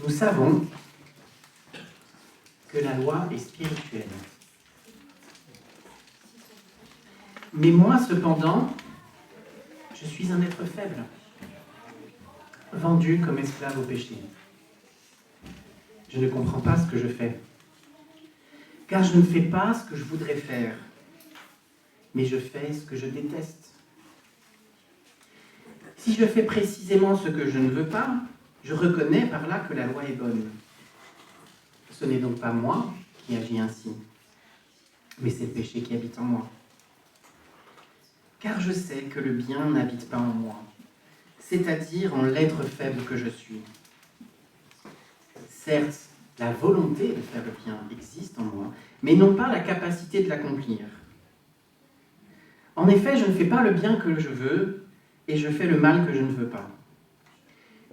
Nous savons que la loi est spirituelle. Mais moi, cependant, je suis un être faible, vendu comme esclave au péché. Je ne comprends pas ce que je fais, car je ne fais pas ce que je voudrais faire, mais je fais ce que je déteste. Si je fais précisément ce que je ne veux pas, je reconnais par là que la loi est bonne. Ce n'est donc pas moi qui agis ainsi, mais c'est le péché qui habite en moi. Car je sais que le bien n'habite pas en moi, c'est-à-dire en l'être faible que je suis. Certes, la volonté de faire le bien existe en moi, mais non pas la capacité de l'accomplir. En effet, je ne fais pas le bien que je veux, et je fais le mal que je ne veux pas.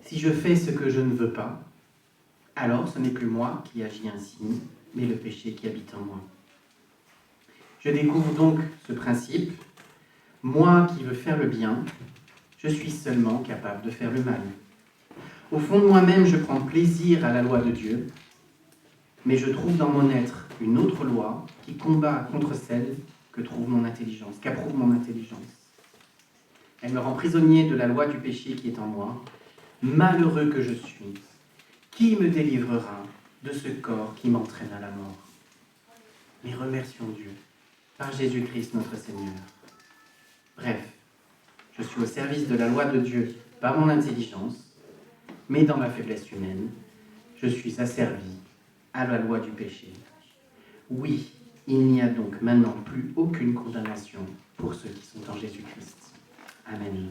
Si je fais ce que je ne veux pas, alors ce n'est plus moi qui agis ainsi, mais le péché qui habite en moi. Je découvre donc ce principe. Moi qui veux faire le bien, je suis seulement capable de faire le mal. Au fond de moi-même, je prends plaisir à la loi de Dieu, mais je trouve dans mon être une autre loi qui combat contre celle qu'approuve mon intelligence. Elle me rend prisonnier de la loi du péché qui est en moi. Malheureux que je suis, qui me délivrera de ce corps qui m'entraîne à la mort? Mais remercions Dieu par Jésus-Christ notre Seigneur. Bref, je suis au service de la loi de Dieu par mon intelligence, mais dans ma faiblesse humaine, je suis asservi à la loi du péché. Oui, il n'y a donc maintenant plus aucune condamnation pour ceux qui sont en Jésus-Christ. Amen.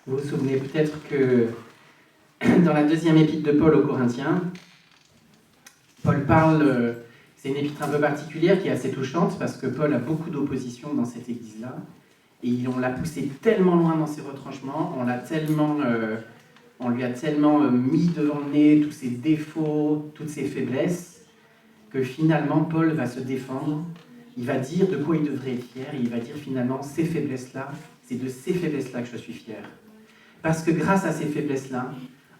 Vous vous souvenez peut-être que dans la deuxième épître de Paul aux Corinthiens, Paul parle, c'est une épître un peu particulière qui est assez touchante parce que Paul a beaucoup d'opposition dans cette église-là et on l'a poussé tellement loin dans ses retranchements, on lui a tellement mis devant le nez tous ses défauts, toutes ses faiblesses, que finalement Paul va se défendre, il va dire de quoi il devrait être fier, et il va dire finalement ces faiblesses-là, c'est de ces faiblesses-là que je suis fier. Parce que grâce à ces faiblesses-là,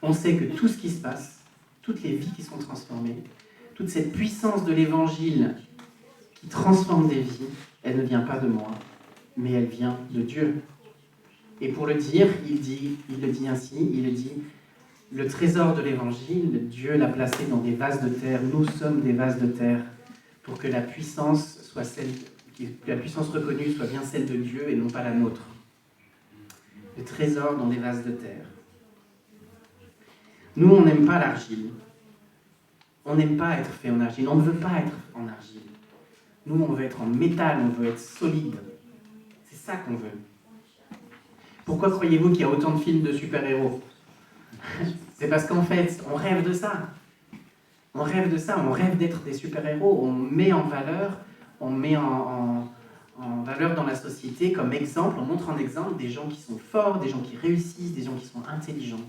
on sait que tout ce qui se passe, toutes les vies qui sont transformées, toute cette puissance de l'évangile qui transforme des vies, elle ne vient pas de moi, mais elle vient de Dieu. Et pour le dire, il le dit ainsi, il le dit, le trésor de l'évangile, Dieu l'a placé dans des vases de terre, nous sommes des vases de terre, pour que la puissance soit que la puissance reconnue soit bien celle de Dieu et non pas la nôtre. Le trésor dans des vases de terre. Nous, on n'aime pas l'argile. On n'aime pas être fait en argile. On ne veut pas être en argile. Nous, on veut être en métal, on veut être solide. C'est ça qu'on veut. Pourquoi croyez-vous qu'il y a autant de films de super-héros? C'est parce qu'en fait, on rêve de ça. On rêve de ça, on rêve d'être des super-héros. On met en valeur, en valeur dans la société comme exemple, on montre en exemple des gens qui sont forts, des gens qui réussissent, des gens qui sont intelligents.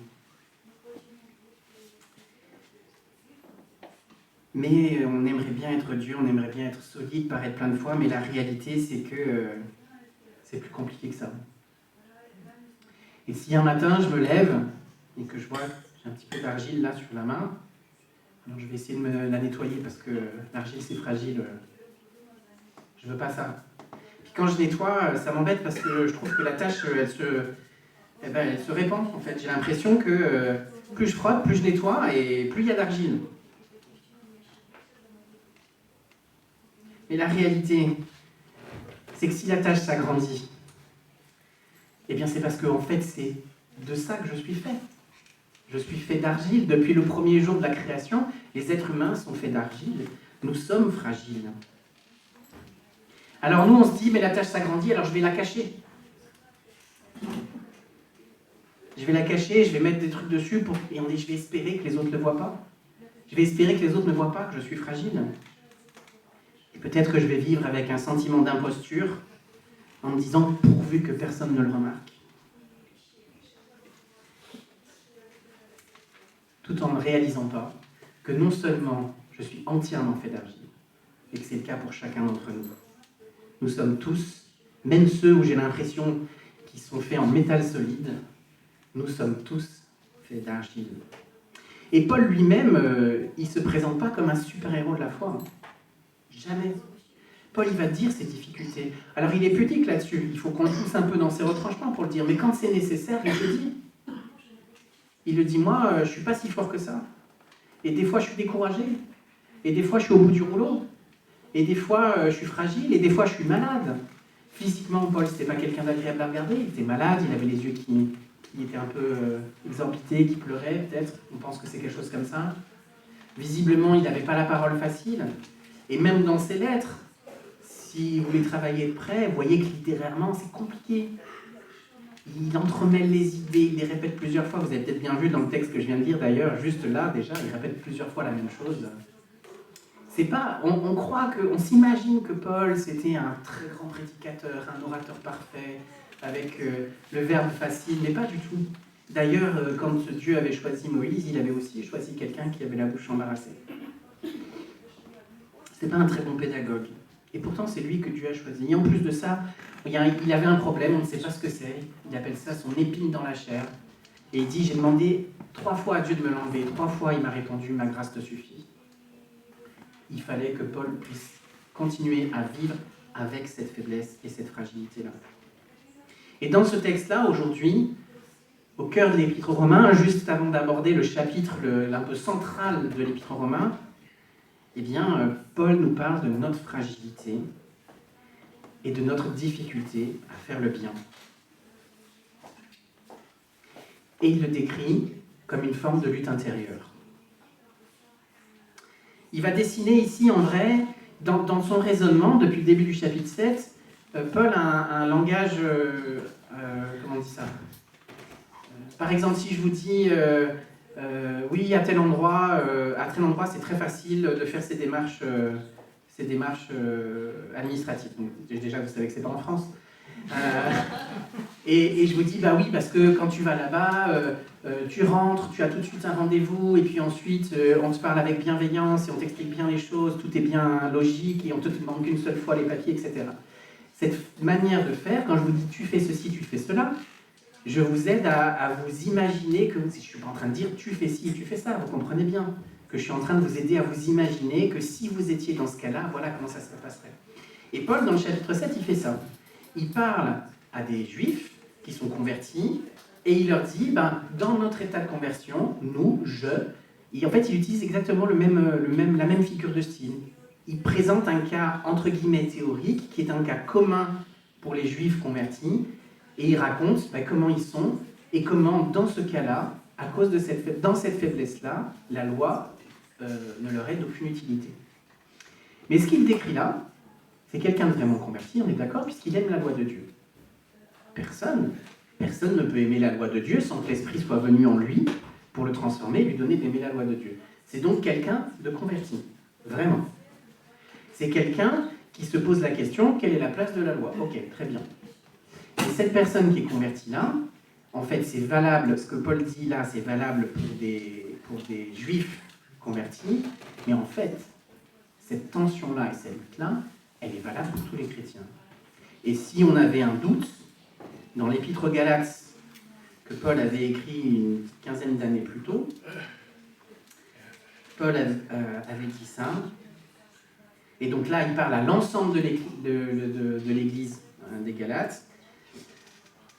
Mais on aimerait bien être Dieu, on aimerait bien être solide, paraître plein de fois, mais la réalité, c'est que c'est plus compliqué que ça. Et si un matin, je me lève et que je vois que j'ai un petit peu d'argile là sur la main, alors je vais essayer de me la nettoyer parce que l'argile, c'est fragile. Je veux pas ça. Puis quand je nettoie, ça m'embête parce que je trouve que la tâche, elle se répand, en fait. J'ai l'impression que plus je frotte, plus je nettoie et plus il y a d'argile. Mais la réalité, c'est que si la tâche s'agrandit, eh bien c'est parce que en fait, c'est de ça que je suis fait. Je suis fait d'argile. Depuis le premier jour de la création, les êtres humains sont faits d'argile. Nous sommes fragiles. Alors nous, on se dit, mais la tâche s'agrandit, alors je vais la cacher. Je vais la cacher, je vais mettre des trucs dessus, et je vais espérer que les autres ne le voient pas. Je vais espérer que les autres ne voient pas que je suis fragile. Et peut-être que je vais vivre avec un sentiment d'imposture, en me disant, pourvu que personne ne le remarque. Tout en ne réalisant pas que non seulement je suis entièrement fait d'argile, et que c'est le cas pour chacun d'entre nous. Nous sommes tous, même ceux où j'ai l'impression qu'ils sont faits en métal solide, Nous sommes tous faits d'argile. Et Paul lui-même, il ne se présente pas comme un super-héros de la foi. Jamais. Paul, il va dire ses difficultés. Alors, il est pudique là-dessus. Il faut qu'on le pousse un peu dans ses retranchements pour le dire. Mais quand c'est nécessaire, il le dit. Il le dit, moi, je ne suis pas si fort que ça. Et des fois, je suis découragé. Et des fois, je suis au bout du rouleau. Et des fois, je suis fragile. Et des fois, je suis malade. Physiquement, Paul, c'était pas quelqu'un d'agréable à regarder. Il était malade, il avait les yeux qui étaient un peu exorbités, qui pleuraient, peut-être. On pense que c'est quelque chose comme ça. Visiblement, il n'avait pas la parole facile. Et même dans ses lettres, si vous les travaillez de près, vous voyez que littérairement, c'est compliqué. Il entremêle les idées, il les répète plusieurs fois. Vous avez peut-être bien vu dans le texte que je viens de lire d'ailleurs, juste là déjà, il répète plusieurs fois la même chose. C'est pas, on croit que, on s'imagine que Paul c'était un très grand prédicateur, un orateur parfait, avec le verbe facile, mais pas du tout. D'ailleurs, quand Dieu avait choisi Moïse, il avait aussi choisi quelqu'un qui avait la bouche embarrassée. C'était pas un très bon pédagogue. Et pourtant, c'est lui que Dieu a choisi. Et en plus de ça, il avait un problème, on ne sait pas ce que c'est. Il appelle ça son épine dans la chair. Et il dit, j'ai demandé 3 fois à Dieu de me l'enlever. 3 fois, il m'a répondu, ma grâce te suffit. Il fallait que Paul puisse continuer à vivre avec cette faiblesse et cette fragilité-là. Et dans ce texte-là, aujourd'hui, au cœur de l'Épître aux Romains, juste avant d'aborder le chapitre un peu central de l'Épître aux Romains, eh bien, Paul nous parle de notre fragilité et de notre difficulté à faire le bien. Et il le décrit comme une forme de lutte intérieure. Il va dessiner ici, en vrai, dans son raisonnement, depuis le début du chapitre 7, Paul a un langage... comment on dit ça ? Par exemple, si je vous dis... oui, à tel endroit, c'est très facile de faire ces démarches administratives. Donc, déjà, vous savez que c'est pas en France. Et je vous dis, bah oui, parce que quand tu vas là-bas, tu rentres, tu as tout de suite un rendez-vous, et puis ensuite, on te parle avec bienveillance, et on t'explique bien les choses, tout est bien logique, et on te demande qu'une seule fois les papiers, etc. Cette manière de faire, quand je vous dis, tu fais ceci, tu fais cela, je vous aide à vous imaginer que, si je ne suis pas en train de dire tu fais ci et tu fais ça, vous comprenez bien que je suis en train de vous aider à vous imaginer que si vous étiez dans ce cas-là, voilà comment ça se passerait. Et Paul, dans le chapitre 7, il fait ça. Il parle à des juifs qui sont convertis et il leur dit, dans notre état de conversion, nous, et en fait, il utilise exactement la même figure de style. Il présente un cas, entre guillemets, théorique, qui est un cas commun pour les juifs convertis, et il raconte comment ils sont, et comment, dans ce cas-là, à cause de dans cette faiblesse-là, la loi ne leur est d'aucune utilité. Mais ce qu'il décrit là, c'est quelqu'un de vraiment converti, on est d'accord, puisqu'il aime la loi de Dieu. Personne ne peut aimer la loi de Dieu sans que l'Esprit soit venu en lui pour le transformer et lui donner d'aimer la loi de Dieu. C'est donc quelqu'un de converti, vraiment. C'est quelqu'un qui se pose la question, quelle est la place de la loi ? Ok, très bien. Et cette personne qui est convertie là, en fait, c'est valable, ce que Paul dit là, c'est valable pour des juifs convertis, mais en fait, cette tension-là et cette lutte-là, elle est valable pour tous les chrétiens. Et si on avait un doute, dans l'Épître aux Galates, que Paul avait écrit une quinzaine d'années plus tôt, Paul avait dit ça, et donc là, il parle à l'ensemble de l'Église des Galates.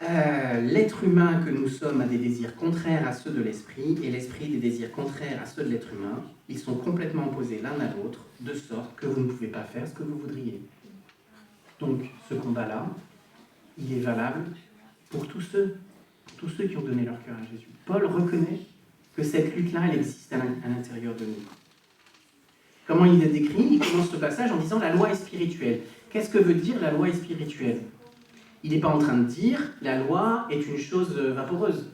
L'être humain que nous sommes a des désirs contraires à ceux de l'esprit, et l'esprit des désirs contraires à ceux de l'être humain. Ils sont complètement opposés l'un à l'autre, de sorte que vous ne pouvez pas faire ce que vous voudriez. Donc, ce combat-là, il est valable pour tous ceux qui ont donné leur cœur à Jésus. Paul reconnaît que cette lutte-là, elle existe à l'intérieur de nous. Comment il le décrit ? Il commence ce passage en disant « la loi est spirituelle ». Qu'est-ce que veut dire la loi est spirituelle ? Il n'est pas en train de dire « la loi est une chose vaporeuse ».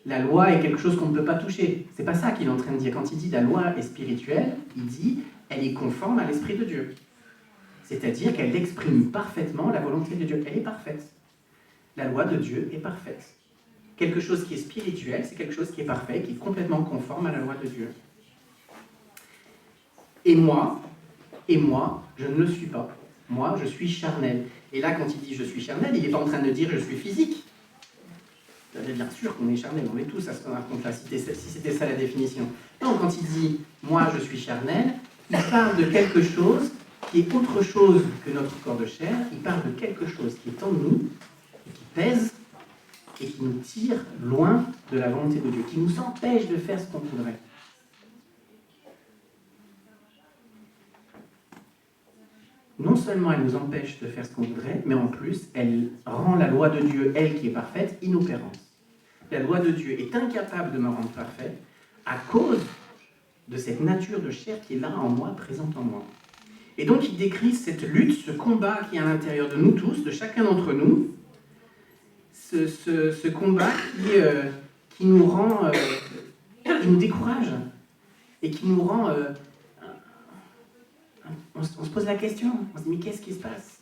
La loi est quelque chose qu'on ne peut pas toucher. C'est pas ça qu'il est en train de dire. Quand il dit « la loi est spirituelle », il dit « elle est conforme à l'Esprit de Dieu ». C'est-à-dire qu'elle exprime parfaitement la volonté de Dieu. Elle est parfaite. La loi de Dieu est parfaite. Quelque chose qui est spirituel, c'est quelque chose qui est parfait, qui est complètement conforme à la loi de Dieu. Et moi, je ne le suis pas. Moi, je suis charnel. Et là, quand il dit « je suis charnel », il n'est pas en train de dire « je suis physique ». Bien sûr qu'on est charnel, on est tous à ce compte-là, si c'était ça la définition. Non, quand il dit « moi je suis charnel », il parle de quelque chose qui est autre chose que notre corps de chair, il parle de quelque chose qui est en nous, et qui pèse, et qui nous tire loin de la volonté de Dieu, qui nous empêche de faire ce qu'on voudrait. Non seulement elle nous empêche de faire ce qu'on voudrait, mais en plus, elle rend la loi de Dieu, elle qui est parfaite, inopérante. La loi de Dieu est incapable de me rendre parfait à cause de cette nature de chair qui est là en moi, présente en moi. Et donc il décrit cette lutte, ce combat qui est à l'intérieur de nous tous, de chacun d'entre nous, ce combat qui nous rend, qui nous décourage et qui nous rend... on se pose la question, on se dit mais qu'est-ce qui se passe?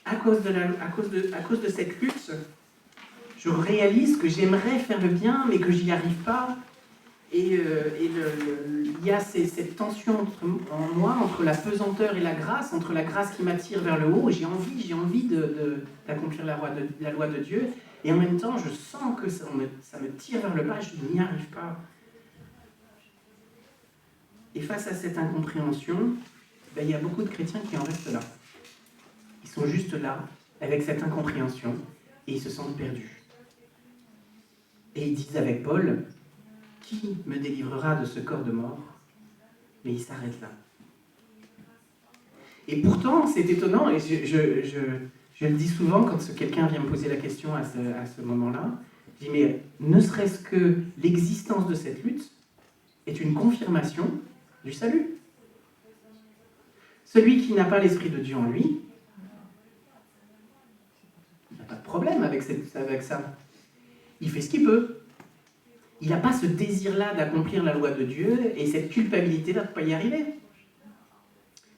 À cause de cette lutte, je réalise que j'aimerais faire le bien, mais que j'y arrive pas. Et il y a cette tension en moi entre la pesanteur et la grâce, entre la grâce qui m'attire vers le haut, j'ai envie d'accomplir la loi de Dieu, et en même temps je sens que ça me tire vers le bas, je n'y arrive pas. Et face à cette incompréhension, il y a beaucoup de chrétiens qui en restent là. Ils sont juste là, avec cette incompréhension, et ils se sentent perdus. Et ils disent avec Paul, qui me délivrera de ce corps de mort? Mais il s'arrête là. Et pourtant, c'est étonnant, et je le dis souvent quand quelqu'un vient me poser la question à ce moment-là, je dis, mais ne serait-ce que l'existence de cette lutte est une confirmation du salut. Celui qui n'a pas l'Esprit de Dieu en lui, il n'a pas de problème avec ça. Il fait ce qu'il peut. Il n'a pas ce désir-là d'accomplir la loi de Dieu et cette culpabilité-là de ne pas y arriver.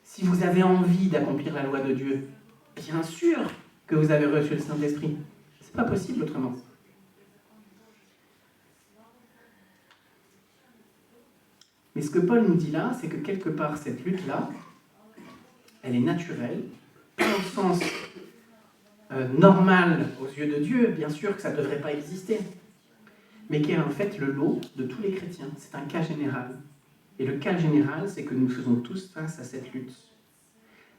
Si vous avez envie d'accomplir la loi de Dieu, bien sûr que vous avez reçu le Saint-Esprit. C'est pas possible autrement. Mais ce que Paul nous dit là, c'est que quelque part, cette lutte-là, elle est naturelle, pas dans le sens normal aux yeux de Dieu, bien sûr que ça ne devrait pas exister, mais qui est en fait le lot de tous les chrétiens. C'est un cas général. Et le cas général, c'est que nous faisons tous face à cette lutte.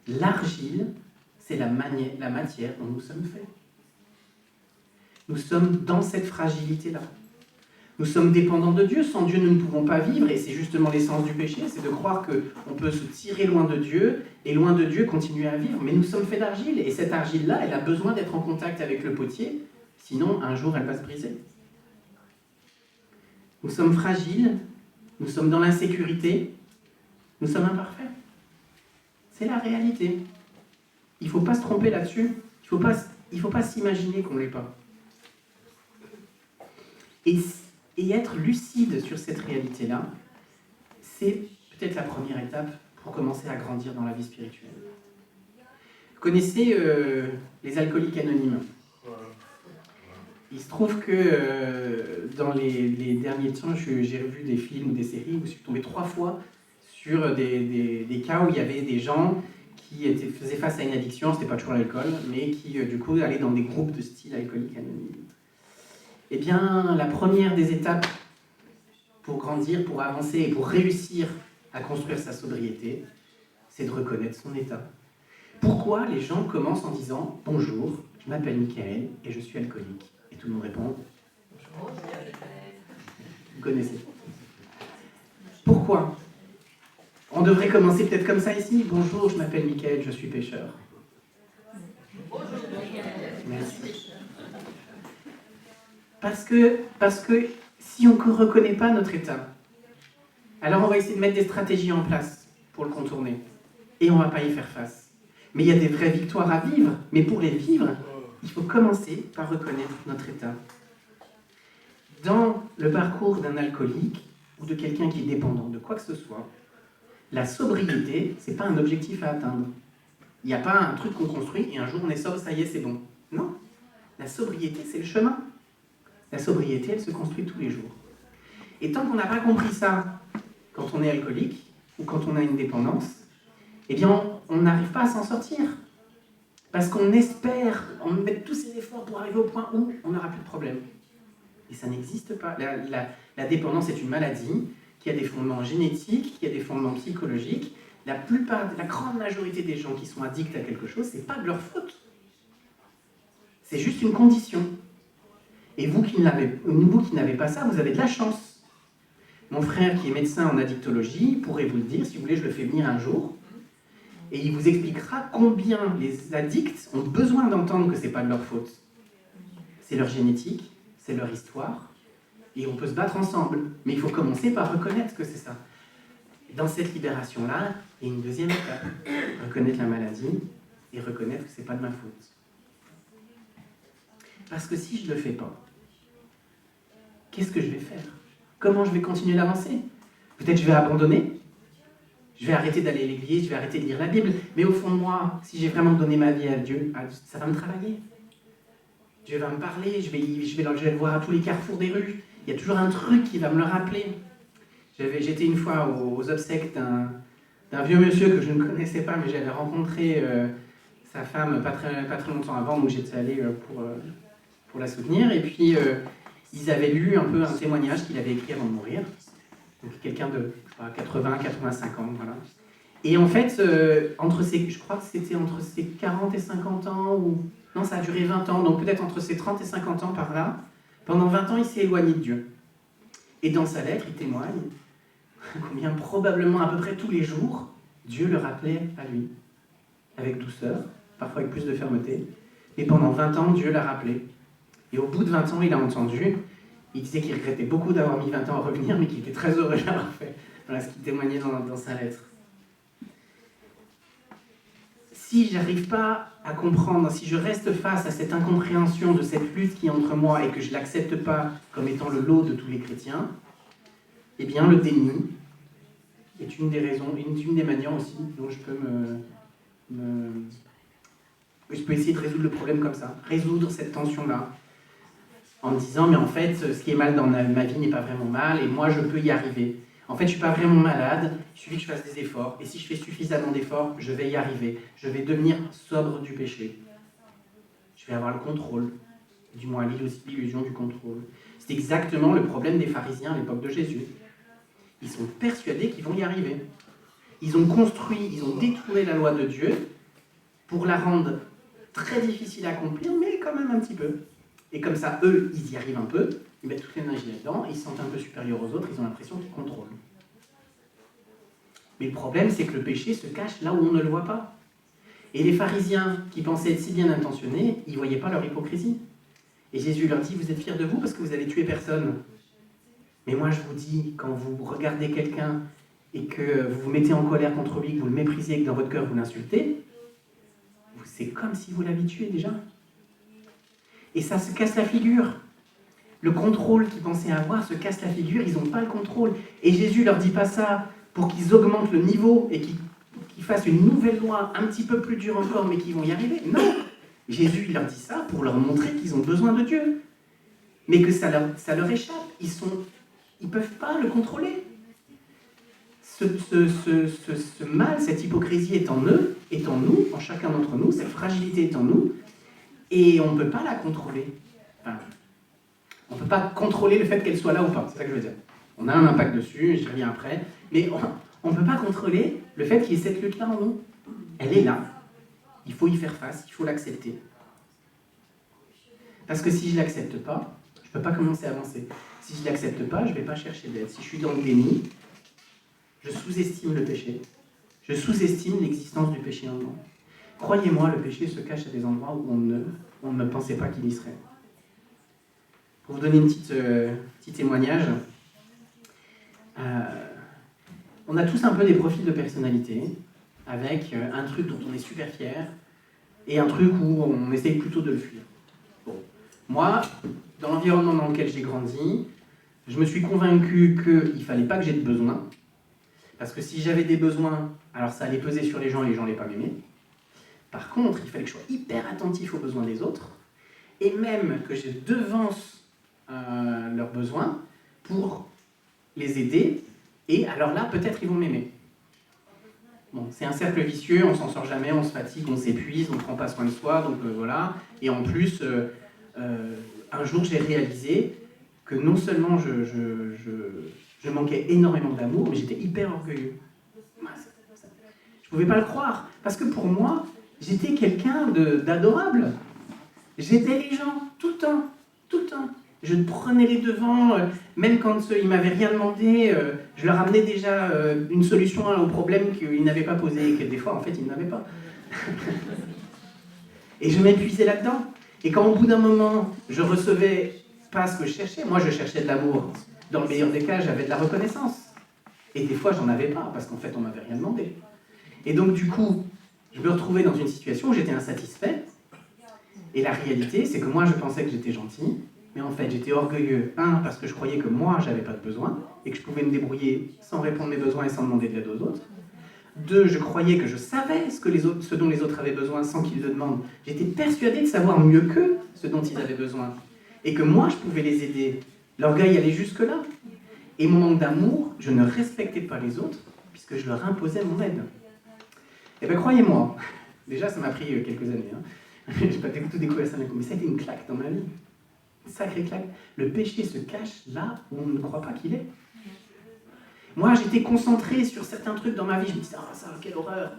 L'argile, c'est la matière dont nous sommes faits. Nous sommes dans cette fragilité-là. Nous sommes dépendants de Dieu. Sans Dieu, nous ne pouvons pas vivre. Et c'est justement l'essence du péché, c'est de croire qu'on peut se tirer loin de Dieu et loin de Dieu continuer à vivre. Mais nous sommes faits d'argile. Et cette argile-là, elle a besoin d'être en contact avec le potier. Sinon, un jour, elle va se briser. Nous sommes fragiles. Nous sommes dans l'insécurité. Nous sommes imparfaits. C'est la réalité. Il ne faut pas se tromper là-dessus. Il faut pas s'imaginer qu'on ne l'est pas. Et être lucide sur cette réalité-là, c'est peut-être la première étape pour commencer à grandir dans la vie spirituelle. Vous connaissez les alcooliques anonymes? Il se trouve que dans les derniers temps, j'ai revu des films ou des séries où je suis tombé 3 fois sur des cas où il y avait des gens qui faisaient face à une addiction, c'était pas toujours l'alcool, mais qui du coup allaient dans des groupes de style alcoolique anonyme. Eh bien, la première des étapes pour grandir, pour avancer et pour réussir à construire sa sobriété, c'est de reconnaître son état. Pourquoi les gens commencent en disant « Bonjour, je m'appelle Michael et je suis alcoolique ?» Et tout le monde répond « Bonjour. » Vous connaissez. Pourquoi? On devrait commencer peut-être comme ça ici. « Bonjour, je m'appelle Michael, je suis pécheur. » Merci. Parce que si on ne reconnaît pas notre état, alors on va essayer de mettre des stratégies en place pour le contourner. Et on ne va pas y faire face. Mais il y a des vraies victoires à vivre. Mais pour les vivre, il faut commencer par reconnaître notre état. Dans le parcours d'un alcoolique ou de quelqu'un qui est dépendant de quoi que ce soit, la sobriété, ce n'est pas un objectif à atteindre. Il n'y a pas un truc qu'on construit et un jour on est sobre, ça y est, c'est bon. Non. La sobriété, c'est le chemin. La sobriété, elle se construit tous les jours. Et tant qu'on n'a pas compris ça, quand on est alcoolique, ou quand on a une dépendance, eh bien, on n'arrive pas à s'en sortir. Parce qu'on espère, on met tous ses efforts pour arriver au point où on n'aura plus de problème. Et ça n'existe pas. La dépendance est une maladie qui a des fondements génétiques, qui a des fondements psychologiques. La grande majorité des gens qui sont addicts à quelque chose, c'est pas de leur faute. C'est juste une condition. Et vous qui n'avez pas ça, vous avez de la chance. Mon frère qui est médecin en addictologie pourrait vous le dire, si vous voulez, je le fais venir un jour. Et il vous expliquera combien les addicts ont besoin d'entendre que ce n'est pas de leur faute. C'est leur génétique, c'est leur histoire, et on peut se battre ensemble. Mais il faut commencer par reconnaître que c'est ça. Dans cette libération-là, il y a une deuxième étape. Reconnaître la maladie et reconnaître que ce n'est pas de ma faute. Parce que si je ne le fais pas, qu'est-ce que je vais faire? Comment je vais continuer d'avancer? Peut-être je vais abandonner. Je vais arrêter d'aller à l'église, je vais arrêter de lire la Bible. Mais au fond de moi, si j'ai vraiment donné ma vie à Dieu, ça va me travailler. Dieu va me parler, je vais le voir à tous les carrefours des rues. Il y a toujours un truc qui va me le rappeler. J'étais une fois aux obsèques d'un vieux monsieur que je ne connaissais pas, mais j'avais rencontré sa femme pas très longtemps avant, donc j'étais allé pour la soutenir. Et puis, ils avaient lu un peu un témoignage qu'il avait écrit avant de mourir. Donc quelqu'un de 80, 85 ans, voilà. Et en fait, je crois que c'était entre ses 40 et 50 ans, non, ça a duré 20 ans, donc peut-être entre ses 30 et 50 ans par là. Pendant 20 ans, il s'est éloigné de Dieu. Et dans sa lettre, il témoigne combien probablement à peu près tous les jours, Dieu le rappelait à lui, avec douceur, parfois avec plus de fermeté. Et pendant 20 ans, Dieu l'a rappelé. Et au bout de 20 ans, il a entendu. Il disait qu'il regrettait beaucoup d'avoir mis 20 ans à revenir, mais qu'il était très heureux de l'avoir fait. Voilà ce qu'il témoignait dans sa lettre. Si je n'arrive pas à comprendre, si je reste face à cette incompréhension de cette lutte qui est entre moi et que je ne l'accepte pas comme étant le lot de tous les chrétiens, eh bien le déni est une des raisons, une des manières aussi dont je peux essayer de résoudre le problème comme ça, résoudre cette tension-là, en me disant, mais en fait, ce qui est mal dans ma vie n'est pas vraiment mal, et moi, je peux y arriver. En fait, je ne suis pas vraiment malade, il suffit que je fasse des efforts, et si je fais suffisamment d'efforts, je vais y arriver. Je vais devenir sobre du péché. Je vais avoir le contrôle, du moins l'illusion du contrôle. C'est exactement le problème des pharisiens à l'époque de Jésus. Ils sont persuadés qu'ils vont y arriver. Ils ont détourné la loi de Dieu pour la rendre très difficile à accomplir, mais quand même un petit peu. Et comme ça, eux, ils y arrivent un peu, ils mettent toute l'énergie là-dedans, ils se sentent un peu supérieurs aux autres, ils ont l'impression qu'ils contrôlent. Mais le problème, c'est que le péché se cache là où on ne le voit pas. Et les pharisiens, qui pensaient être si bien intentionnés, ils ne voyaient pas leur hypocrisie. Et Jésus leur dit, vous êtes fiers de vous parce que vous avez tué personne. Mais moi, je vous dis, quand vous regardez quelqu'un et que vous vous mettez en colère contre lui, que vous le méprisez et que dans votre cœur vous l'insultez, c'est comme si vous l'aviez tué déjà. Et ça se casse la figure. Le contrôle qu'ils pensaient avoir se casse la figure, ils n'ont pas le contrôle. Et Jésus leur dit pas ça pour qu'ils augmentent le niveau et qu'ils fassent une nouvelle loi un petit peu plus dure encore, mais qu'ils vont y arriver. Non, Jésus il leur dit ça pour leur montrer qu'ils ont besoin de Dieu. Mais que ça leur échappe. Ils peuvent pas le contrôler. Ce mal, cette hypocrisie est en eux, est en nous, en chacun d'entre nous, cette fragilité est en nous. Et on ne peut pas la contrôler. Enfin, on ne peut pas contrôler le fait qu'elle soit là ou pas, c'est ça que je veux dire. On a un impact dessus, j'y reviens après, mais on ne peut pas contrôler le fait qu'il y ait cette lutte-là en nous. Elle est là. Il faut y faire face, il faut l'accepter. Parce que si je ne l'accepte pas, je ne peux pas commencer à avancer. Si je ne l'accepte pas, je ne vais pas chercher d'aide. Si je suis dans le déni, je sous-estime le péché. Je sous-estime l'existence du péché en moi. Croyez-moi, le péché se cache à des endroits où on ne pensait pas qu'il y serait. Pour vous donner un petit témoignage, on a tous un peu des profils de personnalité, avec un truc dont on est super fier, et un truc où on essaye plutôt de le fuir. Bon. Moi, dans l'environnement dans lequel j'ai grandi, je me suis convaincu qu'il ne fallait pas que j'aie de besoins, parce que si j'avais des besoins, alors ça allait peser sur les gens et les gens n'allaient pas m'aimer. Par contre, il fallait que je sois hyper attentif aux besoins des autres, et même que je devance leurs besoins pour les aider, et alors là, peut-être ils vont m'aimer. Bon, c'est un cercle vicieux, on s'en sort jamais, on se fatigue, on s'épuise, on ne prend pas soin de soi, donc voilà. Et en plus, un jour j'ai réalisé que non seulement je manquais énormément d'amour, mais j'étais hyper orgueilleux. Je ne pouvais pas le croire, parce que pour moi, j'étais quelqu'un d'adorable. J'aidais les gens tout le temps, tout le temps. Je prenais les devants, même quand ils ne m'avaient rien demandé, je leur amenais déjà une solution au problème qu'ils n'avaient pas posé, et que des fois, en fait, ils n'avaient pas. Et je m'épuisais là-dedans. Et quand au bout d'un moment, je recevais pas ce que je cherchais, moi je cherchais de l'amour. Dans le meilleur des cas, j'avais de la reconnaissance. Et des fois, j'en avais pas, parce qu'en fait, on m'avait rien demandé. Et donc, du coup, je me retrouvais dans une situation où j'étais insatisfait. Et la réalité, c'est que moi, je pensais que j'étais gentil, mais en fait, j'étais orgueilleux. Un, parce que je croyais que moi, j'avais pas de besoin, et que je pouvais me débrouiller sans répondre mes besoins et sans demander de l'aide aux autres. Deux, je croyais que je savais ce dont les autres avaient besoin sans qu'ils le demandent. J'étais persuadé de savoir mieux qu'eux ce dont ils avaient besoin. Et que moi, je pouvais les aider. L'orgueil allait jusque-là. Et mon manque d'amour, je ne respectais pas les autres, puisque je leur imposais mon aide. Et bien, croyez-moi, déjà, ça m'a pris quelques années. Je n'ai pas tout découvert ça d'un coup, mais ça a été une claque dans ma vie. Une sacrée claque. Le péché se cache là où on ne croit pas qu'il est. Moi, j'étais concentré sur certains trucs dans ma vie. Je me disais, ah, ça, quelle horreur.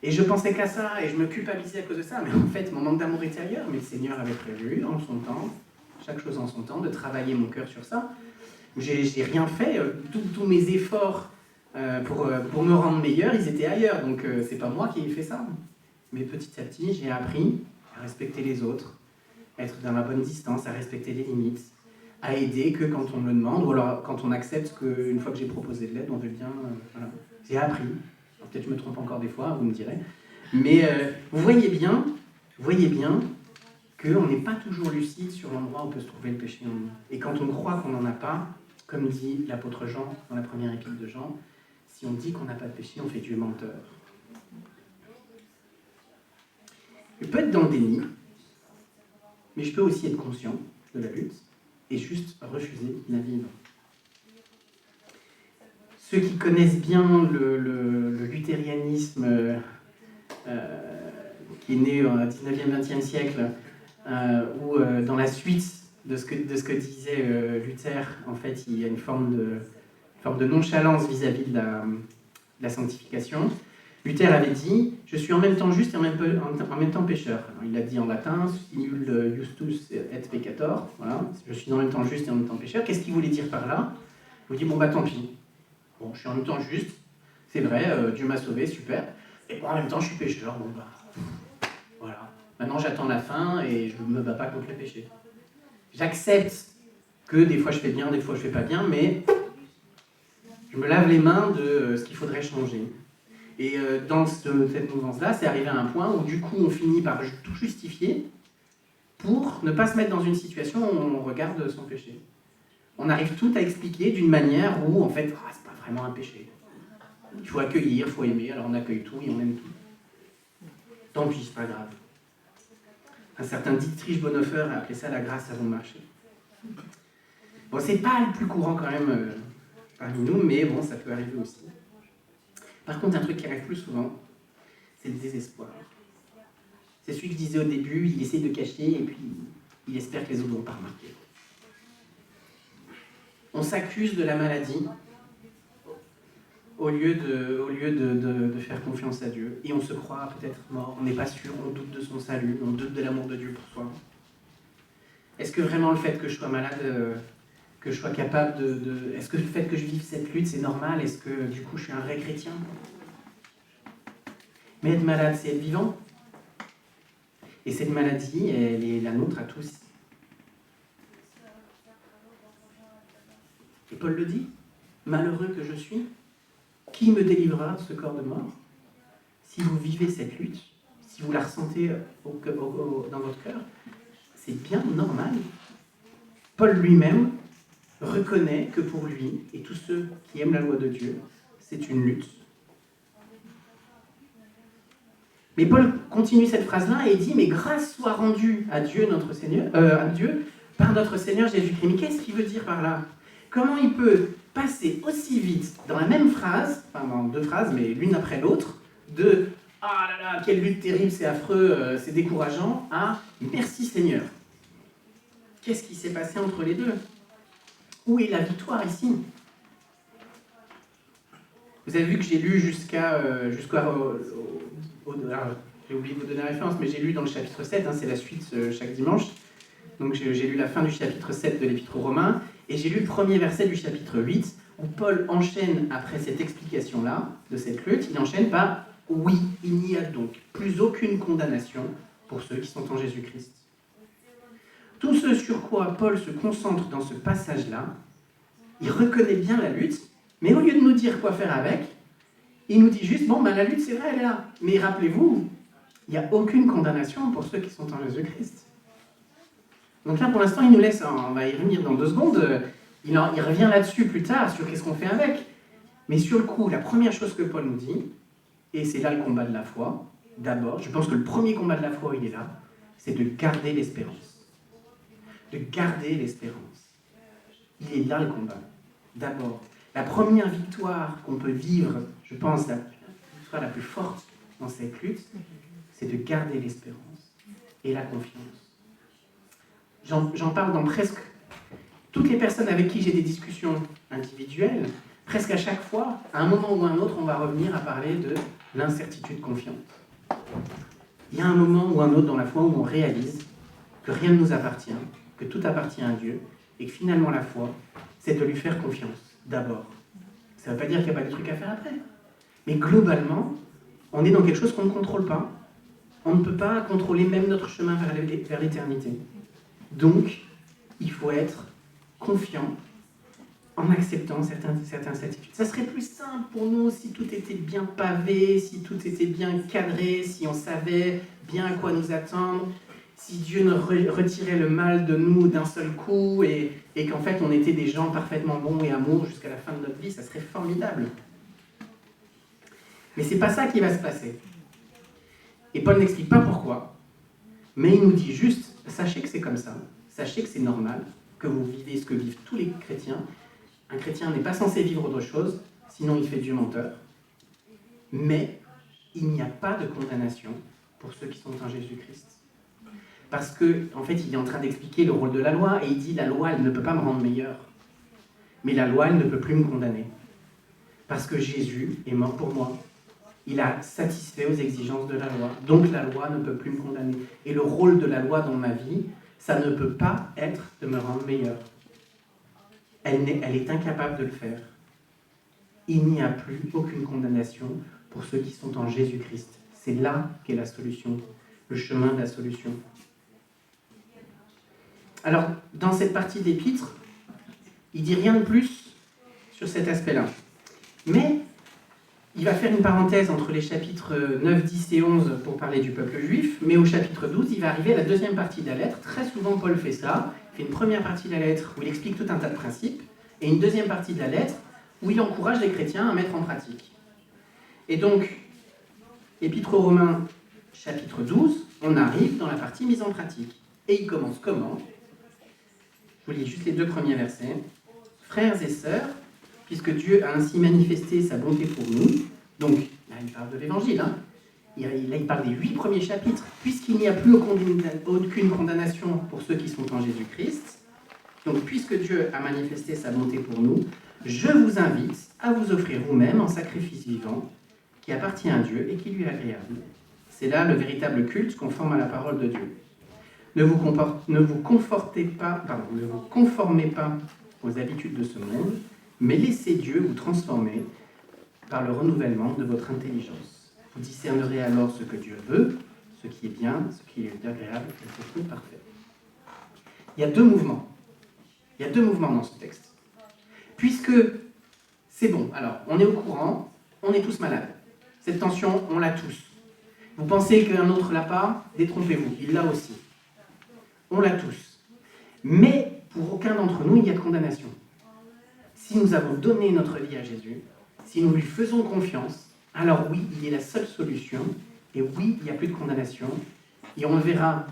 Et je pensais qu'à ça, et je me culpabilisais à cause de ça. Mais en fait, mon manque d'amour était ailleurs. Mais le Seigneur avait prévu, en son temps, chaque chose en son temps, de travailler mon cœur sur ça. J'ai rien fait. Tous mes efforts pour me rendre meilleur, ils étaient ailleurs. Donc, c'est pas moi qui ai fait ça. Mais petit à petit, j'ai appris à respecter les autres, à être dans la bonne distance, à respecter les limites, à aider que quand on me le demande, ou alors quand on accepte qu'une fois que j'ai proposé de l'aide, on veut bien... voilà. J'ai appris. Alors, peut-être que je me trompe encore des fois, vous me direz. Mais vous voyez bien qu'on n'est pas toujours lucide sur l'endroit où peut se trouver le péché en nous. Et quand on croit qu'on n'en a pas, comme dit l'apôtre Jean dans la première épître de Jean, si on dit qu'on n'a pas de péché, on fait Dieu menteur. Je peux être dans le déni, mais je peux aussi être conscient de la lutte et juste refuser de la vivre. Ceux qui connaissent bien le luthérianisme qui est né au 19e, 20e siècle, où dans la suite de ce que disait Luther, en fait, il y a une forme de nonchalance vis-à-vis de la sanctification. Luther avait dit « Je suis en même temps juste et en même temps pécheur ». Il l'a dit en latin « Nul justus et peccator ». Voilà. Je suis en même temps juste et en même temps pécheur. Qu'est-ce qu'il voulait dire par là? Il vous dit « Bon, bah tant pis. Bon, je suis en même temps juste. C'est vrai, Dieu m'a sauvé, super. Et bon, en même temps, je suis pécheur. Bon, bah, voilà. Maintenant, j'attends la fin et je ne me bats pas contre le péché. J'accepte que des fois, je fais bien, des fois, je ne fais pas bien, mais je me lave les mains de ce qu'il faudrait changer. » Et dans cette mouvance-là, c'est arrivé à un point où du coup, on finit par tout justifier pour ne pas se mettre dans une situation où on regarde son péché. On arrive tout à expliquer d'une manière où, en fait, c'est pas vraiment un péché. Il faut accueillir, il faut aimer, alors on accueille tout et on aime tout. Tant pis, c'est pas grave. Un certain Dietrich Bonhoeffer a appelé ça la grâce avant de marcher. Bon, c'est pas le plus courant quand même parmi nous, mais bon, ça peut arriver aussi. Par contre, un truc qui arrive plus souvent, c'est le désespoir. C'est celui que je disais au début, il essaie de cacher et puis il espère que les autres ne vont pas remarquer. On s'accuse de la maladie au lieu de faire confiance à Dieu. Et on se croit peut-être mort, on n'est pas sûr, on doute de son salut, on doute de l'amour de Dieu pour soi. Est-ce que vraiment le fait que je sois malade, que je sois capable de... Est-ce que le fait que je vive cette lutte, c'est normal? Est-ce que du coup je suis un vrai chrétien? Mais être malade, c'est être vivant. Et cette maladie, elle est la nôtre à tous. Et Paul le dit, malheureux que je suis, qui me délivrera de ce corps de mort? Si vous vivez cette lutte, si vous la ressentez dans votre cœur, c'est bien normal. Paul lui-même reconnaît que pour lui, et tous ceux qui aiment la loi de Dieu, c'est une lutte. Mais Paul continue cette phrase-là et il dit « Mais grâce soit rendue à Dieu, notre Seigneur, à Dieu, par notre Seigneur Jésus-Christ. » Mais qu'est-ce qu'il veut dire par là? comment il peut passer aussi vite dans la même phrase, enfin dans deux phrases, mais l'une après l'autre, de « Ah là là, quelle lutte terrible, c'est affreux, c'est décourageant » à « Merci Seigneur ». Qu'est-ce qui s'est passé entre les deux? Où est la victoire ici? Vous avez vu que j'ai lu jusqu'au... J'ai oublié de vous donner la référence, mais j'ai lu dans le chapitre 7, c'est la suite chaque dimanche. Donc j'ai lu la fin du chapitre 7 de l'Épître aux Romains, et j'ai lu le premier verset du chapitre 8, où Paul enchaîne, après cette explication-là, de cette lutte, il enchaîne par « Oui, il n'y a donc plus aucune condamnation pour ceux qui sont en Jésus-Christ ». Tout ce sur quoi Paul se concentre dans ce passage-là, il reconnaît bien la lutte, mais au lieu de nous dire quoi faire avec, il nous dit juste, la lutte c'est vrai, elle est là. Mais rappelez-vous, il n'y a aucune condamnation pour ceux qui sont en Jésus-Christ. Donc là, pour l'instant, il nous laisse, on va y revenir dans 2 secondes, il revient là-dessus plus tard, sur qu'est-ce qu'on fait avec. Mais sur le coup, la première chose que Paul nous dit, et c'est là le combat de la foi, d'abord, je pense que le premier combat de la foi, il est là, c'est de garder l'espérance. De garder l'espérance. Il est là le combat. D'abord, la première victoire qu'on peut vivre, je pense, la victoire la plus forte dans cette lutte, c'est de garder l'espérance et la confiance. J'en parle dans presque toutes les personnes avec qui j'ai des discussions individuelles. Presque à chaque fois, à un moment ou à un autre, on va revenir à parler de l'incertitude confiante. Il y a un moment ou un autre dans la foi où on réalise que rien ne nous appartient, que tout appartient à Dieu, et que finalement la foi, c'est de lui faire confiance, d'abord. Ça ne veut pas dire qu'il n'y a pas de trucs à faire après. Mais globalement, on est dans quelque chose qu'on ne contrôle pas. On ne peut pas contrôler même notre chemin vers l'éternité. Donc, il faut être confiant en acceptant certaines certitudes. Ça serait plus simple pour nous si tout était bien pavé, si tout était bien cadré, si on savait bien à quoi nous attendre, si Dieu nous retirait le mal de nous d'un seul coup et qu'en fait on était des gens parfaitement bons et amours jusqu'à la fin de notre vie, ça serait formidable. Mais c'est pas ça qui va se passer. Et Paul n'explique pas pourquoi, mais il nous dit juste, sachez que c'est comme ça, sachez que c'est normal, que vous vivez ce que vivent tous les chrétiens. Un chrétien n'est pas censé vivre autre chose, sinon il fait Dieu menteur. Mais il n'y a pas de condamnation pour ceux qui sont en Jésus-Christ. Parce que, en fait, il est en train d'expliquer le rôle de la loi, et il dit, la loi, elle ne peut pas me rendre meilleur. Mais la loi, elle ne peut plus me condamner. Parce que Jésus est mort pour moi. Il a satisfait aux exigences de la loi. Donc la loi ne peut plus me condamner. Et le rôle de la loi dans ma vie, ça ne peut pas être de me rendre meilleur. Elle est incapable de le faire. Il n'y a plus aucune condamnation pour ceux qui sont en Jésus-Christ. C'est là qu'est la solution, le chemin de la solution. Alors, dans cette partie de l'épître, il ne dit rien de plus sur cet aspect-là. Mais il va faire une parenthèse entre les chapitres 9, 10 et 11 pour parler du peuple juif, mais au chapitre 12, il va arriver à la deuxième partie de la lettre. Très souvent, Paul fait ça. Il fait une première partie de la lettre où il explique tout un tas de principes, et une deuxième partie de la lettre où il encourage les chrétiens à mettre en pratique. Et donc, Épître aux Romains, chapitre 12, on arrive dans la partie mise en pratique. Et il commence comment? Je vous lis juste les 2 premiers versets. « Frères et sœurs, puisque Dieu a ainsi manifesté sa bonté pour nous », donc là il parle de l'évangile, là il parle des 8 premiers chapitres, « puisqu'il n'y a plus aucune condamnation pour ceux qui sont en Jésus-Christ », donc puisque Dieu a manifesté sa bonté pour nous, je vous invite à vous offrir vous-même en sacrifice vivant, qui appartient à Dieu et qui lui est agréable. C'est là le véritable culte conforme à la parole de Dieu. Ne vous conformez pas aux habitudes de ce monde, mais laissez Dieu vous transformer par le renouvellement de votre intelligence. Vous discernerez alors ce que Dieu veut, ce qui est bien, ce qui est agréable et ce qui est parfait. Il y a 2 mouvements. Il y a 2 mouvements dans ce texte. Puisque c'est bon, alors on est au courant, on est tous malades. Cette tension, on l'a tous. Vous pensez qu'un autre l'a pas? Détrompez-vous, il l'a aussi. On l'a tous. Mais pour aucun d'entre nous, il y a de condamnation. Si nous avons donné notre vie à Jésus, si nous lui faisons confiance, alors oui, il est la seule solution, et oui, il n'y a plus de condamnation. Et on le verra,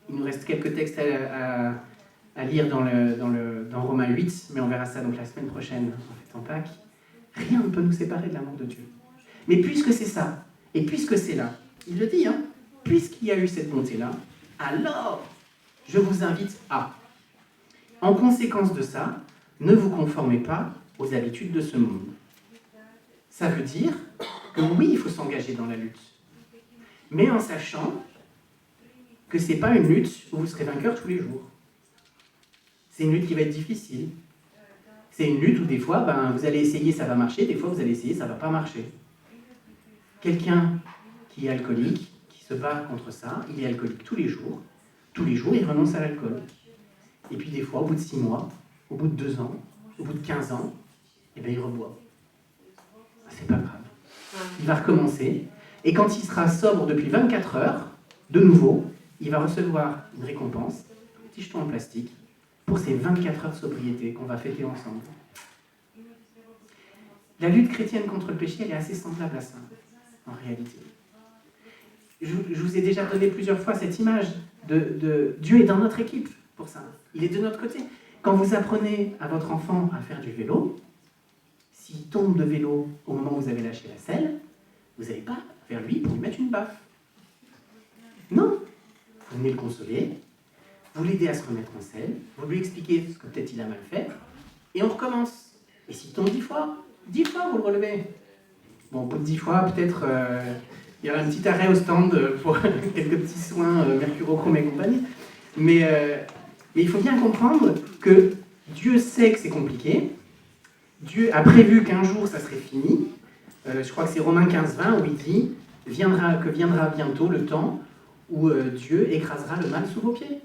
il nous reste quelques textes à lire dans Romains 8, mais on verra ça donc la semaine prochaine, en fait, en Pâques. Rien ne peut nous séparer de l'amour de Dieu. Mais puisque c'est ça, et puisque c'est là, il le dit, puisqu'il y a eu cette bonté-là, alors je vous invite à. En conséquence de ça, ne vous conformez pas aux habitudes de ce monde. Ça veut dire que oui, il faut s'engager dans la lutte, mais en sachant que ce n'est pas une lutte où vous serez vainqueur tous les jours. C'est une lutte qui va être difficile. C'est une lutte où des fois, vous allez essayer, ça va marcher, des fois vous allez essayer, ça ne va pas marcher. Quelqu'un qui est alcoolique, qui se bat contre ça, il est alcoolique tous les jours, il renonce à l'alcool. Et puis des fois, au bout de 6 mois, au bout de 2 ans, au bout de 15 ans, il reboit. C'est pas grave. Il va recommencer, et quand il sera sobre depuis 24 heures, de nouveau, il va recevoir une récompense, un petit jeton en plastique, pour ces 24 heures de sobriété qu'on va fêter ensemble. La lutte chrétienne contre le péché, elle est assez semblable à ça, en réalité. Je vous ai déjà donné plusieurs fois cette image de Dieu est dans notre équipe pour ça. Il est de notre côté. Quand vous apprenez à votre enfant à faire du vélo, s'il tombe de vélo au moment où vous avez lâché la selle, vous n'allez pas vers lui pour lui mettre une baffe. Non. Vous venez le consoler, vous l'aidez à se remettre en selle, vous lui expliquez ce que peut-être il a mal fait, et on recommence. Et s'il tombe 10 fois vous le relevez. Bon, au bout de 10 fois, peut-être il y aura un petit arrêt au stand pour quelques petits soins mercurochrome et compagnie. Mais il faut bien comprendre que Dieu sait que c'est compliqué. Dieu a prévu qu'un jour ça serait fini. Je crois que c'est Romains 15-20 où il dit que viendra bientôt le temps où Dieu écrasera le mal sous vos pieds.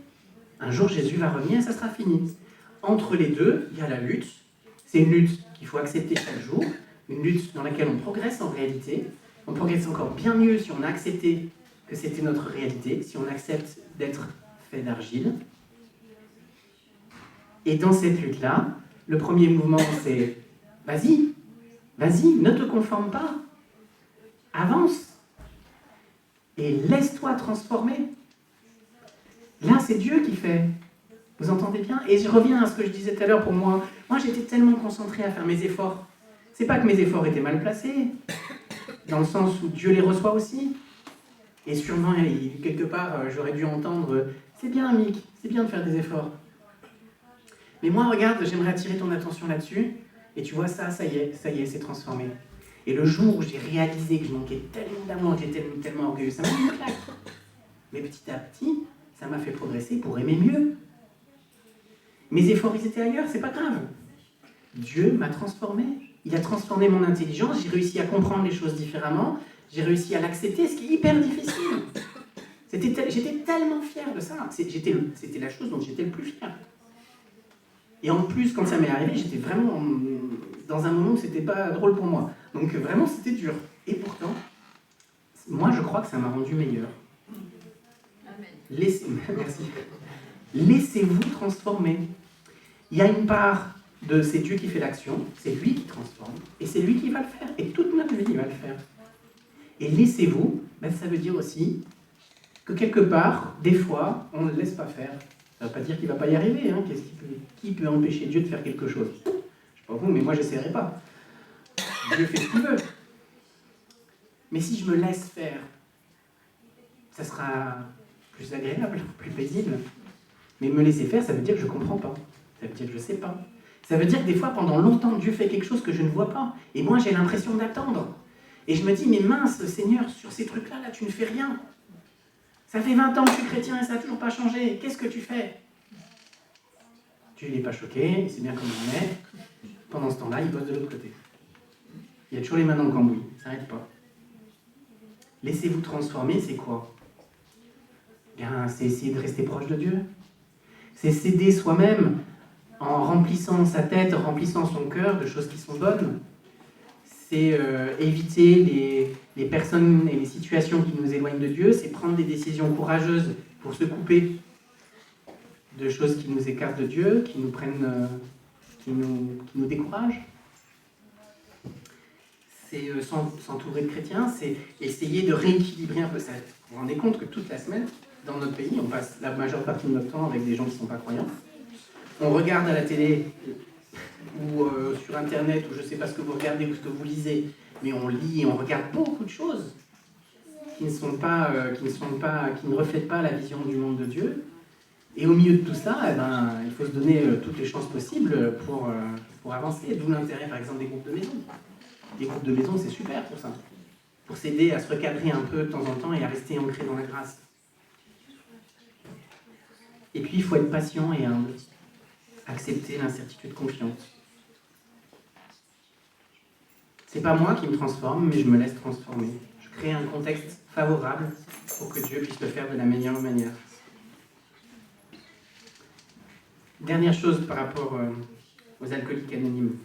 Un jour Jésus va revenir et ça sera fini. Entre les deux, il y a la lutte. C'est une lutte qu'il faut accepter chaque jour, une lutte dans laquelle on progresse en réalité. On progresse encore bien mieux si on a accepté que c'était notre réalité, si on accepte d'être fait d'argile. Et dans cette lutte-là, le premier mouvement, c'est vas-y, ne te conforme pas, avance et laisse-toi transformer. Là, c'est Dieu qui fait. Vous entendez bien? Et je reviens à ce que je disais tout à l'heure pour moi. Moi, j'étais tellement concentré à faire mes efforts. C'est pas que mes efforts étaient mal placés, dans le sens où Dieu les reçoit aussi. Et sûrement, quelque part, j'aurais dû entendre « C'est bien, Mick, c'est bien de faire des efforts. » Mais moi, regarde, j'aimerais attirer ton attention là-dessus. Et tu vois ça y est, c'est transformé. Et le jour où j'ai réalisé que je manquais tellement d'amour, que j'étais tellement orgueilleux, ça m'a mis une claque. Mais petit à petit, ça m'a fait progresser pour aimer mieux. Mes efforts, ils étaient ailleurs, c'est pas grave. Dieu m'a transformé. Il a transformé mon intelligence, j'ai réussi à comprendre les choses différemment, j'ai réussi à l'accepter, ce qui est hyper difficile. J'étais tellement fier de ça. C'était la chose dont j'étais le plus fier. Et en plus, quand ça m'est arrivé, j'étais vraiment dans un moment où c'était pas drôle pour moi. Donc vraiment, c'était dur. Et pourtant, moi, je crois que ça m'a rendu meilleur. Merci. Laissez-vous transformer. Il y a une part de c'est Dieu qui fait l'action, c'est lui qui transforme, et c'est lui qui va le faire. Et toute notre vie, il va le faire. Et laissez-vous, ça veut dire aussi que quelque part, des fois, on ne le laisse pas faire. Ça ne veut pas dire qu'il ne va pas y arriver. Qui peut empêcher Dieu de faire quelque chose? Je ne sais pas vous, mais moi, je n'essaierai pas. Dieu fait ce qu'il veut. Mais si je me laisse faire, ça sera plus agréable, plus paisible. Mais me laisser faire, ça veut dire que je ne comprends pas. Ça veut dire que je ne sais pas. Ça veut dire que des fois, pendant longtemps, Dieu fait quelque chose que je ne vois pas. Et moi, j'ai l'impression d'attendre. Et je me dis, mais mince, Seigneur, sur ces trucs-là, tu ne fais rien. Ça fait 20 ans que je suis chrétien et ça n'a toujours pas changé. Qu'est-ce que tu fais? Dieu n'est pas choqué, il sait bien comment on est. Pendant ce temps-là, il bosse de l'autre côté. Il y a toujours les mains dans le cambouis, ça n'arrête pas. Laissez-vous transformer, c'est quoi? Bien, c'est essayer de rester proche de Dieu. C'est s'aider soi-même en remplissant sa tête, en remplissant son cœur de choses qui sont bonnes. C'est éviter les personnes et les situations qui nous éloignent de Dieu. C'est prendre des décisions courageuses pour se couper de choses qui nous écartent de Dieu, qui nous prennent, qui nous découragent. C'est s'entourer de chrétiens, c'est essayer de rééquilibrer un peu ça. Vous vous rendez compte que toute la semaine, dans notre pays, on passe la majeure partie de notre temps avec des gens qui ne sont pas croyants. On regarde à la télé ou sur Internet, ou je ne sais pas ce que vous regardez ou ce que vous lisez, mais on lit et on regarde beaucoup de choses qui ne reflètent pas la vision du monde de Dieu. Et au milieu de tout ça, il faut se donner toutes les chances possibles pour avancer. D'où l'intérêt, par exemple, des groupes de maison. Les groupes de maison, c'est super pour ça. Pour s'aider à se recadrer un peu de temps en temps et à rester ancré dans la grâce. Et puis, il faut être patient et humble. Accepter l'incertitude confiante. C'est pas moi qui me transforme, mais je me laisse transformer. Je crée un contexte favorable pour que Dieu puisse le faire de la meilleure manière. Dernière chose par rapport aux alcooliques anonymes.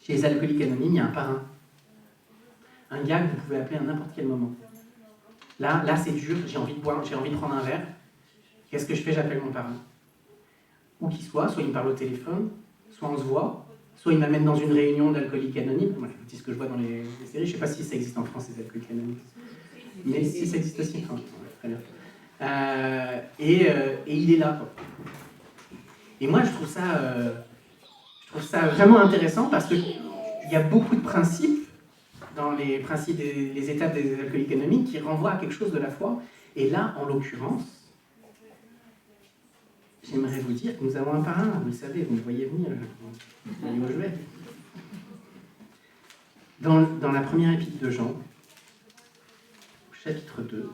Chez les alcooliques anonymes, il y a un parrain. Un gars que vous pouvez appeler à n'importe quel moment. Là c'est dur, j'ai envie de boire, j'ai envie de prendre un verre. Qu'est-ce que je fais? J'appelle mon parrain. Où qu'il soit il me parle au téléphone, soit on se voit, soit il m'amène dans une réunion d'alcooliques anonymes. Moi, c'est ce que je vois dans les séries. Je ne sais pas si ça existe en France, les alcooliques anonymes. Mais si ça existe aussi en France. Très bien. Et il est là, quoi. Et moi, je trouve ça vraiment intéressant parce qu'il y a beaucoup de principes dans les principes les étapes des alcooliques anonymes qui renvoient à quelque chose de la foi. Et là, en l'occurrence, j'aimerais vous dire que nous avons un parrain, vous le savez, vous me voyez venir, vous voyez où je vais. Dans la première épître de Jean, chapitre 2,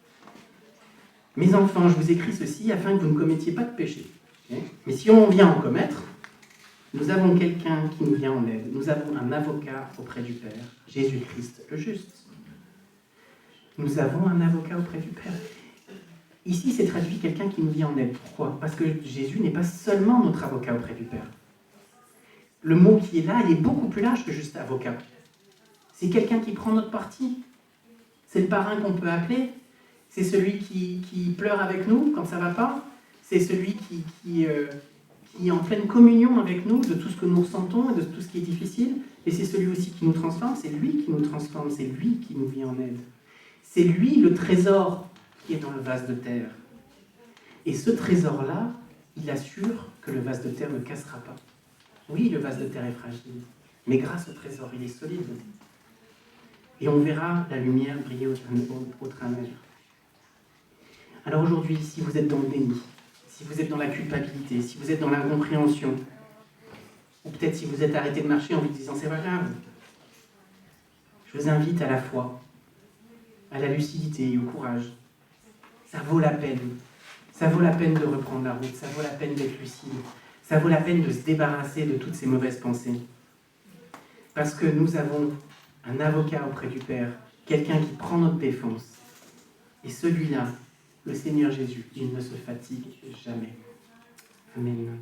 « Mes enfants, je vous écris ceci afin que vous ne commettiez pas de péché. Mais si on vient en commettre, nous avons quelqu'un qui nous vient en aide. Nous avons un avocat auprès du Père, Jésus-Christ le juste. » Nous avons un avocat auprès du Père. Ici, c'est traduit quelqu'un qui nous vient en aide. Pourquoi? Parce que Jésus n'est pas seulement notre avocat auprès du Père. Le mot qui est là, il est beaucoup plus large que juste avocat. C'est quelqu'un qui prend notre parti. C'est le parrain qu'on peut appeler. C'est celui qui pleure avec nous quand ça ne va pas. C'est celui qui est en pleine communion avec nous de tout ce que nous ressentons et de tout ce qui est difficile. Et c'est celui aussi qui nous transforme. C'est lui qui nous transforme. C'est lui qui nous vient en aide. C'est lui le trésor qui est dans le vase de terre. Et ce trésor-là, il assure que le vase de terre ne cassera pas. Oui, le vase de terre est fragile, mais grâce au trésor, il est solide. Et on verra la lumière briller au travers. Alors aujourd'hui, si vous êtes dans le déni, si vous êtes dans la culpabilité, si vous êtes dans l'incompréhension, ou peut-être si vous êtes arrêté de marcher en vous disant « c'est pas grave », je vous invite à la foi, à la lucidité et au courage. Ça vaut la peine. Ça vaut la peine de reprendre la route. Ça vaut la peine d'être lucide. Ça vaut la peine de se débarrasser de toutes ces mauvaises pensées. Parce que nous avons un avocat auprès du Père, quelqu'un qui prend notre défense. Et celui-là, le Seigneur Jésus, il ne se fatigue jamais. Amen.